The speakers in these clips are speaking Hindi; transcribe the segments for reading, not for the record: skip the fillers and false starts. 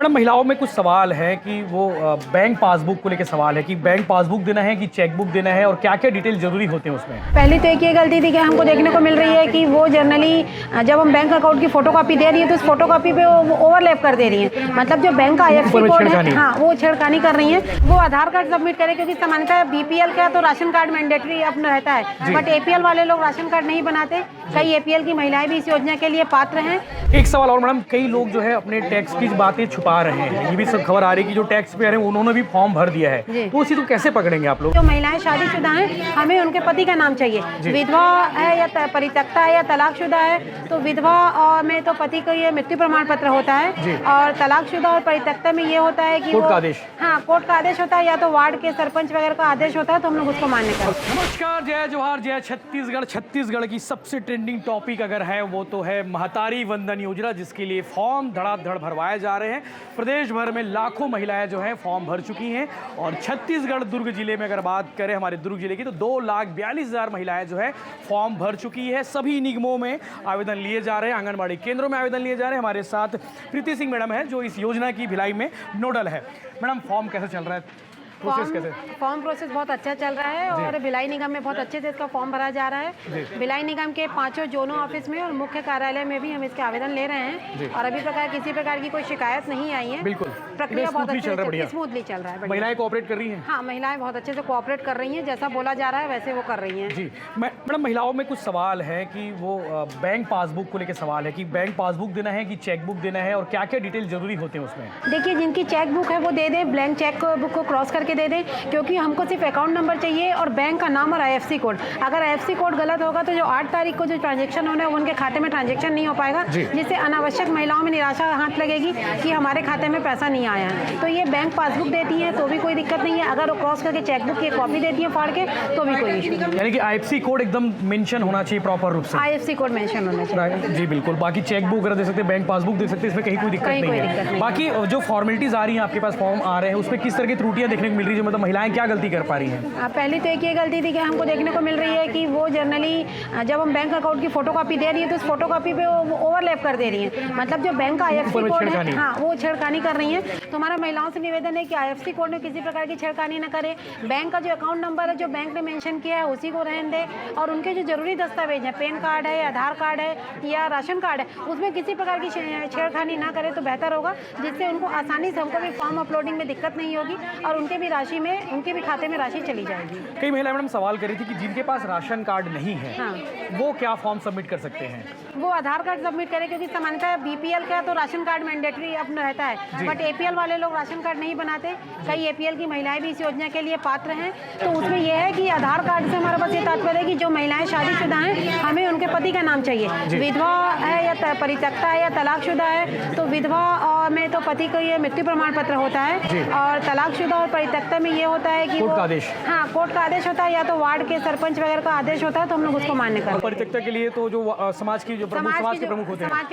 मैडम महिलाओं में कुछ सवाल है कि वो बैंक पासबुक को लेकर सवाल है कि बैंक पासबुक देना है कि चेक बुक देना है और क्या क्या डिटेल जरूरी होते हैं उसमें। पहली तो एक ये गलती थी कि हमको देखने को मिल रही है कि वो जनरली जब हम बैंक अकाउंट की फोटोकॉपी दे रही है तो उस फोटोकॉपी पे वो ओवरलैप कर दे रही है। मतलब जो बैंक का आईएफएससी कोड है, हाँ, वो छेड़खानी कर रही है। वो आधार कार्ड सबमिट करें क्योंकि सामान्यतः बीपीएल का तो राशन कार्ड मैंडेटरी अपना रहता है, बट एपीएल वाले लोग राशन कार्ड नहीं बनाते। कई एपीएल की महिलाएं भी इस योजना के लिए पात्र हैं। एक सवाल और मैडम, कई लोग जो है अपने टैक्स की बातें छुपा रहे हैं। ये भी सब खबर आ रही है कि जो टैक्स पेयर है उन्होंने भी फॉर्म भर दिया है, तो उसी को कैसे पकड़ेंगे आप लोग? जो महिलाएं शादीशुदा हैं, हमें उनके पति का नाम चाहिए। विधवा है या परित्यक्ता है या तलाकशुदा है, तो विधवा और में तो पति को ये मृत्यु प्रमाण पत्र होता है, और तलाकशुदा और परित्यक्ता में ये होता है कि कोर्ट का आदेश। हाँ, कोर्ट का आदेश होता है या तो वार्ड के सरपंच वगैरह का आदेश होता है, तो हम लोग उसको मान्य करते हैं। नमस्कार, जय जोहार, जय छत्तीसगढ़। छत्तीसगढ़ की सबसे ट्रेंडिंग टॉपिक अगर है वो तो है महतारी वंदन योजना, जिसके लिए फॉर्म धड़ाधड़ भरवाए जा रहे हैं। प्रदेश भर में लाखों महिलाएं जो हैं फॉर्म भर चुकी हैं, और छत्तीसगढ़ दुर्ग जिले में अगर बात करें हमारे दुर्ग जिले की, तो 2,42,000 महिलाएं जो है फॉर्म भर चुकी है। सभी निगमों में आवेदन लिए जा रहे हैं, आंगनबाड़ी केंद्रों में आवेदन लिए जा रहे हैं। हमारे साथ प्रीति सिंह मैडम है जो इस योजना की भिलाई में नोडल है। मैडम, फॉर्म कैसे चल रहा है? फॉर्म प्रोसेस बहुत अच्छा चल रहा है और भिलाई निगम में बहुत अच्छे से इसका फॉर्म भरा जा रहा है। भिलाई निगम के 5 जोनों ऑफिस में और मुख्य कार्यालय में भी हम इसके आवेदन ले रहे हैं, और अभी किसी प्रकार की कोई शिकायत नहीं आई है। बिल्कुल, प्रक्रिया बहुत अच्छी स्मूथली चल रहा है। महिलाएं कोऑपरेट कर रही हैं? हाँ, महिलाएं बहुत अच्छे से कोऑपरेट कर रही हैं, जैसा बोला जा रहा है वैसे वो कर रही हैं। जी मैडम, महिलाओं में कुछ सवाल है कि वो बैंक पासबुक को लेकर सवाल है कि बैंक पासबुक देना है कि चेक बुक देना है और क्या क्या डिटेल जरूरी होते हैं उसमें। देखिए, जिनकी चेक बुक है वो दे दें, ब्लैंक चेक बुक को क्रॉस करके दे दें, क्योंकि हमको सिर्फ अकाउंट नंबर चाहिए और बैंक का नाम और आईएफएससी कोड। अगर आईएफएससी कोड गलत होगा तो जो 8 तारीख को जो ट्रांजैक्शन होना है वो उनके खाते में ट्रांजैक्शन नहीं हो पाएगा, जिससे अनावश्यक महिलाओं में निराशा हाथ लगेगी कि हमारे खाते में पैसा नहीं आया है। तो ये बैंक पासबुक देती है तो भी कोई दिक्कत नहीं है, अगर वो क्रॉस करके चेकबुक की कॉपी देती है फाड़ के तो भी कोई इशू नहीं। यानी कि आईएफएससी कोड एकदम मेंशन होना चाहिए प्रॉपर रूप से। आईएफएससी कोड मेंशन होना चाहिए। जी बिल्कुल। बाकी चेक बुक दे सकते हैं, बैंक पासबुक दे सकते हैं, इसमें कहीं कोई दिक्कत नहीं है। बाकी जो फॉर्मेलिटीज आ रही हैं, आपके पास फॉर्म आ रहे हैं, उसमें किस तरह की त्रुटियां देखने को मिल रही है? मतलब महिलाएं क्या गलती कर पा रही हैं? पहली तो एक ये गलती थी कि हमको देखने को मिल रही है कि वो जनरली जब हम बैंक अकाउंट की फोटोकॉपी दे रही है तो उस फोटोकॉपी पे वो ओवरलैप कर दे रही है। मतलब जो बैंक का आईएफएससी कोड है, हाँ, वो छेड़खानी कर रही है। तो हमारा महिलाओं से निवेदन है कि आईएफएससी कोड में किसी प्रकार की छेड़खानी न करे। बैंक का जो अकाउंट नंबर है जो बैंक ने मेंशन किया है उसी को रहने दे, और उनके जो जरूरी दस्तावेज हैं, पैन कार्ड है, आधार कार्ड है या राशन कार्ड है, उसमें किसी प्रकार की छेड़खानी ना करे तो बेहतर होगा, जिससे उनको आसानी से, हमको भी फॉर्म अपलोडिंग में दिक्कत नहीं होगी और उनके भी राशि में, उनके भी खाते में राशि चली जाएगी। कई महिलाएं मैडम सवाल कर रही थी कि जिनके पास राशन कार्ड नहीं है, हाँ, वो क्या फॉर्म सबमिट कर सकते हैं? वो आधार कार्ड सबमिट करें, क्योंकि सामान्यतः बीपीएल का तो राशन कार्ड मैंडेटरी अपना रहता है, बट एपीएल वाले लोग राशन कार्ड नहीं बनाते। कई एपीएल की महिलाएं भी इस योजना के लिए पात्र हैं। तो उसमें यह है कि आधार कार्ड से हमारा बस ये तात्पर्य है कि जो महिलाएं शादीशुदा हैं, हमें उनके पति का नाम चाहिए। विधवा है या परित्यक्ता है या तलाकशुदा है, तो विधवा और में तो पति को ये मृत्यु प्रमाण पत्र होता है, और तलाकशुदा और परित्यक्ता में ये होता है कि कोर्ट का आदेश। हाँ, कोर्ट का आदेश होता है या तो वार्ड के सरपंच वगैरह का आदेश होता है, तो हम लोग उसको मान्य करते हैं। परित्यक्ता के लिए तो जो समाज के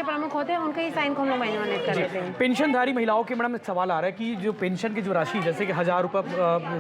प्रमुख होते हैं उनके ही साइन को हम लोग मान्य कर देते हैं। पेंशनधारी महिलाओं के मैडम सवाल आ रहा है कि जो पेंशन की जो राशि, जैसे कि 1000 रुपये,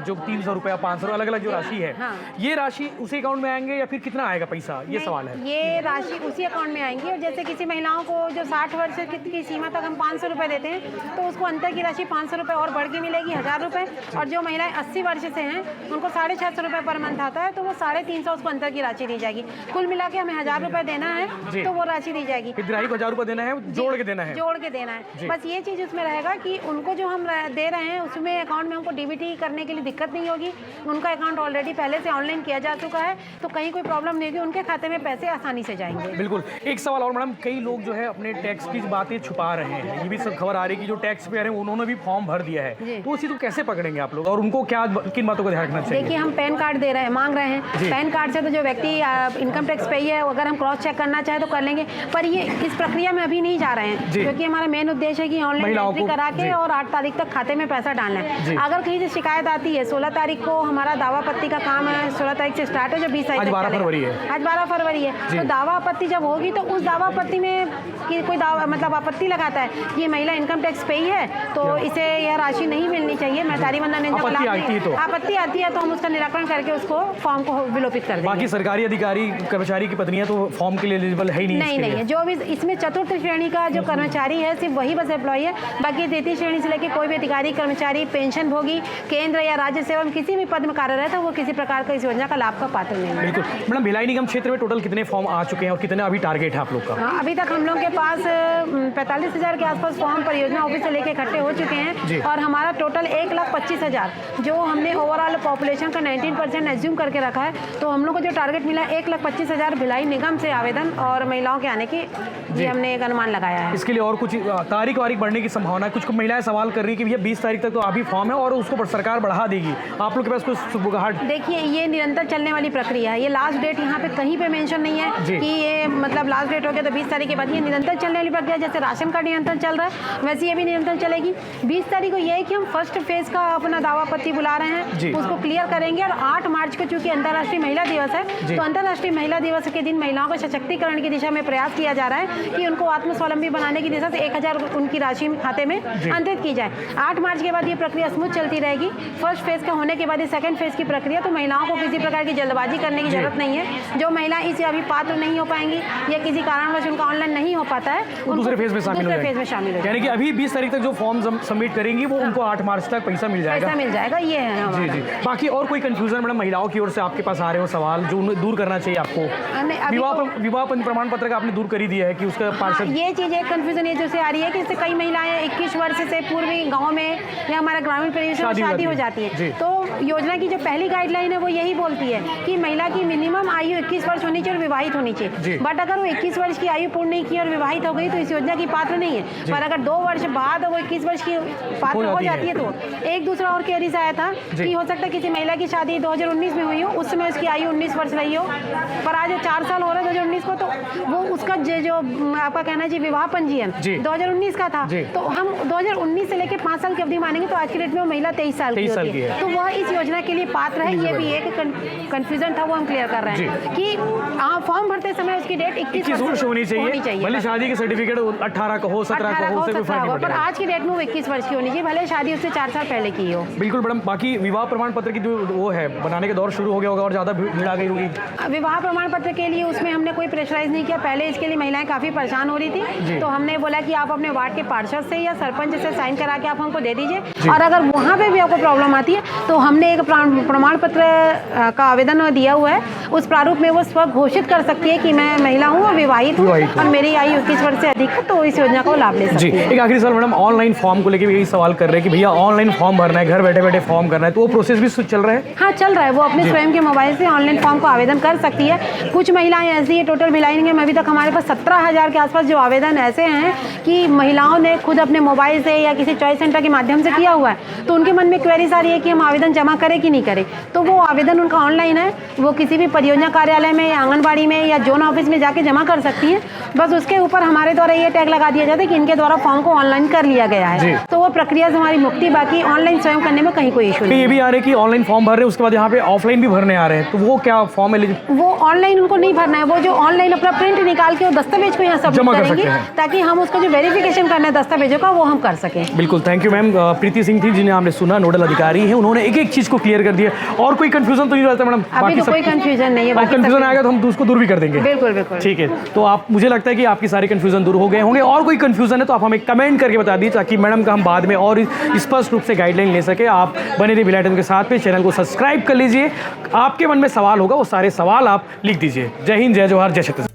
जो 300 रुपया, 500, अलग अलग जो राशि है, हाँ, ये राशि उसी अकाउंट में आएंगे या फिर कितना आएगा पैसा? ये सवाल है। ये राशि उसी अकाउंट में आएंगी, और जैसे किसी महिलाओं को जो 60 वर्ष की सीमा तक हम 500 रुपये देते हैं, तो उसको अंतर की राशि 500 रुपये और बढ़ के मिलेगी 1000 रुपये। और जो महिलाएं 80 वर्ष से हैं उनको 650 रुपये पर मंथ आता है, तो वो 350 उसको अंतर की राशि दी जाएगी। कुल मिला के हमें 1000 रुपये देना है, तो वो राशि दी जाएगी। ग्राहक को 1000 रुपये देना है, जोड़ के देना है, जोड़ के देना है। बस ये चीज़ उसमें रहेगा कि उनको जो हम दे रहे हैं उसमें अकाउंट में हमको डीबीटी करने के लिए दिक्कत नहीं होगी। उनका अकाउंट ऑलरेडी पहले से ऑनलाइन किया जा चुका है, तो कहीं कोई प्रॉब्लम नहीं होगी, उनके खाते में पैसे आसानी से जाएंगे। बिल्कुल। एक सवाल और मैडम, कई लोग जो है अपने टैक्स की बातें छुपा रहे हैं। ये भी सब खबर आ रही है कि जो टैक्स पेयर है उन्होंने भी फॉर्म भर दिया है, तो उसी को कैसे पकड़ेंगे आप लोग और उनको क्या, किन बातों को ध्यान रखना चाहिए? देखिए, हम पैन कार्ड दे रहे हैं, मांग रहे हैं। पैन कार्ड से तो जो व्यक्ति इनकम टैक्स पेई है, अगर हम क्रॉस चेक करना चाहे तो कर लेंगे, पर ये इस प्रक्रिया में अभी नहीं जा रहे हैं, क्योंकि हमारा मेन उद्देश्य है कि ऑनलाइन एंट्री करा के और 8 तारीख तक खाते में पैसा डालना है। अगर कहीं से शिकायत आती है, 16 तारीख को हमारा दावा आपत्ति का काम है, 16 तारीख से स्टार्ट है, जो 20 तारीख तक आज 12 फरवरी है। आज 12 फरवरी है, तो दावा आपत्ति जब होगी तो उस दावा आपत्ति में कोई मतलब आपत्ति लगाता है कि ये महिला इनकम टैक्स टैक्स पे ही है, तो इसे यह राशि नहीं मिलनी चाहिए। महतारी वंदन ने जब आपत्ति आती है तो हम उसका निराकरण करके उसको फॉर्म को विलोपित कर देंगे। बाकी सरकारी अधिकारी कर्मचारी की पत्नियां तो फॉर्म के लिए एलिजिबल है ही नहीं। नहीं है, जो भी इसमें चतुर्थ श्रेणी का जो कर्मचारी है सिर्फ वही बस एम्प्लॉय है। बाकी तृतीय श्रेणी से लेकर कोई भी अधिकारी कर्मचारी पेंशन भोगी केंद्र या राज्य सेवा में किसी भी पद में कार्यरत है वो किसी प्रकार का इस योजना का लाभ का पात्र नहीं है। बिल्कुल मैडम, भिलाई निगम क्षेत्र में टोटल कितने फॉर्म आ चुके हैं और कितने अभी टारगेट है आप लोग का? अभी तक हम लोग के पास 45,000 के आसपास फॉर्म परियोजना ऑफिस से लेके इकट्ठे हो चुके हैं और हमारा टोटल 1,25,000 जो हमने ओवरऑल पॉपुलेशन का 19% एज्यूम करके रखा है, तो हम लोग को जो टारगेट मिला 1,25,000 भिलाई निगम से आवेदन और महिलाओं के आने की ये हमने एक अनुमान लगाया है। इसके लिए और कुछ तारीख वारीख बढ़ने की संभावना है? कुछ महिलाएं सवाल कर रही है कि भैया 20 तारीख तक तो अभी फॉर्म है और उसको सरकार बढ़ा देगी, आप लोग के पास कुछ सुबुगाहट? देखिए, ये निरंतर चलने वाली प्रक्रिया है। ये लास्ट डेट यहाँ पे कहीं पे मेंशन नहीं है कि ये मतलब लास्ट डेट हो गया तो 20 तारीख के बाद। ये निरंतर चलने वाली प्रक्रिया, जैसे राशन कार्ड निरंतर चल रहा है वैसे ये भी निरंतर चलेगी। 20 तारीख को ये है कि हम फर्स्ट फेज का अपना दावा पत्ती बुला रहे हैं, उसको क्लियर करेंगे और 8 मार्च को चूंकि अंतर्राष्ट्रीय महिला दिवस है तो अंतर्राष्ट्रीय महिला दिवस के दिन महिलाओं को सशक्तिकरण की दिशा में प्रयास किया जा रहा है कि उनको आत्मस्वावलंबी बनाने की दिशा से 1,000 उनकी राशि खाते में अंतरित की जाए। 8 मार्च के बाद ये प्रक्रिया स्मूथ चलती रहेगी। फर्स्ट फेज का होने के बाद ये सेकंड फेज की प्रक्रिया, तो महिलाओं को किसी प्रकार की जल्दबाजी करने की जरूरत नहीं है। जो महिला इसे अभी पात्र नहीं हो पाएंगी या किसी कारणवश उनका ऑनलाइन नहीं हो पाता है दूसरे फेज में शामिल हो, यानी कि अभी 20 तारीख तक जो फॉर्म सबमिट करेंगी वो उनको 8 मार्च तक पैसा मिल जाएगा। ये है जी। बाकी और कोई कंफ्यूजन मैडम महिलाओं की ओर से आपके पास आ रहे हो सवाल जो दूर करना चाहिए आपको? विवाह प्रमाण पत्र का आपने दूर कर ही दिया है कि उसका पार्षद ये चीज़ एक कंफ्यूजन ये जैसे आ रही है कि इससे कई महिलाएं 21 वर्ष से पूर्व गाँव में या हमारा ग्रामीण परिवेश में शादी हो जाती है। तो योजना की जो पहली गाइडलाइन है वो यही बोलती है कि महिला की मिनिमम आयु 21 वर्ष होनी चाहिए और विवाहित होनी चाहिए। बट अगर वो 21 वर्ष की आयु पूर्ण नहीं की और विवाहित हो गई तो इस योजना की पात्र नहीं है। पर अगर 2 वर्ष बाद वो 21 वर्ष की पात्र हो जाती है तो एक दूसरा और केरिस आया था कि हो सकता है किसी महिला की शादी 2019 में हुई हो, उस समय उसकी आयु 19 वर्ष रही हो, पर आज 4 साल हो रहा है 2019 को, तो वो उसका जो आपका कहना चाहिए विवाह पंजीयन 2019 का था, तो हम 2019 से लेकर 5 साल की अवधि मानेंगे तो आज की डेट में वो महिला 23 साल की होती है, तो वह इस योजना के लिए पात्र है। ये भी एक कंफ्यूजन था वो हम क्लियर कर रहे हैं कि फॉर्म भरते समय उसकी डेट 21 वर्ष होनी चाहिए। भले शादी के सर्टिफिकेट 18 का हो, 17 का हो, पर आज की डेट में वो 21 वर्ष की होनी चाहिए, भले शादी उससे 4 साल पहले की हो। बिल्कुल मैडम। बाकी विवाह प्रमाण पत्र की जो वो है बनाने का दौर शुरू हो गया होगा और ज़्यादा भीड़ आ गई होगी? विवाह प्रमाण पत्र के लिए उसमें हमने कोई प्रेशराइज नहीं किया। पहले इसके लिए महिलाएं काफ़ी परेशान हो रही थी, तो हमने बोला कि आप अपने वार्ड के पार्षद से या सरपंच से साइन करा के आप हमको दे दीजिए, और अगर वहाँ पे भी आपको प्रॉब्लम आती है तो हमने एक प्रमाण पत्र का आवेदन दिया हुआ है। उस प्रारूप में वो स्व घोषित कर सकती है कि मैं महिला हूँ और विवाहित हूँ और मेरी आयु 21 वर्ष से अधिक है, तो इस योजना को लाभ ले सकती है। एक आखिरी सवाल मैडम, ऑनलाइन फॉर्म को लेकर यही सवाल कर रहे हैं कि भैया ऑनलाइन फॉर्म भरना है, घर बैठे बैठे फॉर्म करना है, तो वो प्रोसेस भी चल रहा है? हाँ, चल रहा है। वो अपने स्वयं के मोबाइल से ऑनलाइन फॉर्म को आवेदन कर सकती है। कुछ महिलाएं ऐसी है, टोटल भिलाई निगम में अभी तक हमारे पास 17,000 के आसपास जो आवेदन ऐसे हैं कि महिलाओं ने खुद अपने मोबाइल से या किसी चॉइस सेंटर के माध्यम से किया हुआ है, तो उनके मन में क्वेरीज आ रही है कि हम आवेदन जमा करें कि नहीं करें। तो वो आवेदन उनका ऑनलाइन है, वो किसी भी परियोजना कार्यालय में या आंगनबाड़ी में या जोन ऑफिस में जाके जमा कर सकती हैं। बस उसके ऊपर हमारे द्वारा ये टैग लगा दिया जाता है कि इनके द्वारा फॉर्म को ऑनलाइन कर लिया गया है, तो वो प्रक्रिया से हमारी मुक्ति। बाकी ऑनलाइन स्वयं करने में कहीं कोई इशू नहीं। ये भी आ रहे कि ऑनलाइन फॉर्म भर रहे हैं उसके बाद यहाँ पे ऑफलाइन भी भरने आ रहे हैं, तो वो क्या फॉर्म वो ऑनलाइन उनको नहीं भरना है, वो जो ऑनलाइन अपना प्रिंट निकाल के वो दस्तावेज को यहाँ सबमिट करेंगे ताकि हम उसका जो वेरिफिकेशन करना है दस्तावेजों का वो हम कर सकें। बिल्कुल, थैंक यू मैम। प्रीति सिंह थी जिन्हें हमने सुना, नोडल अधिकारी हैं, उन्होंने एक एक चीज को क्लियर कर दिया। और कोई कंफ्यूजन तो नहीं रहता मैडम? अभी तो कोई कंफ्यूजन नहीं है। कंफ्यूजन आएगा तो हम उसको दूर भी कर देंगे। बिल्कुल बिल्कुल, ठीक है। तो आप, मुझे लगता है कि आपकी सारी कंफ्यूजन दूर हो गए होंगे। और कोई कंफ्यूजन है तो आप हमें कमेंट करके बता दीजिए ताकि मैडम का हम बाद में और स्पष्ट रूप से गाइडलाइन ले सके। आप बने रहिए भिलाई टाइम्स के साथ पे, चैनल को सब्सक्राइब कर लीजिए। आपके मन में सवाल होगा वो सारे सवाल आप लिख दीजिए। जय हिंद, जय जवाहर, जय छत्तीसगढ़।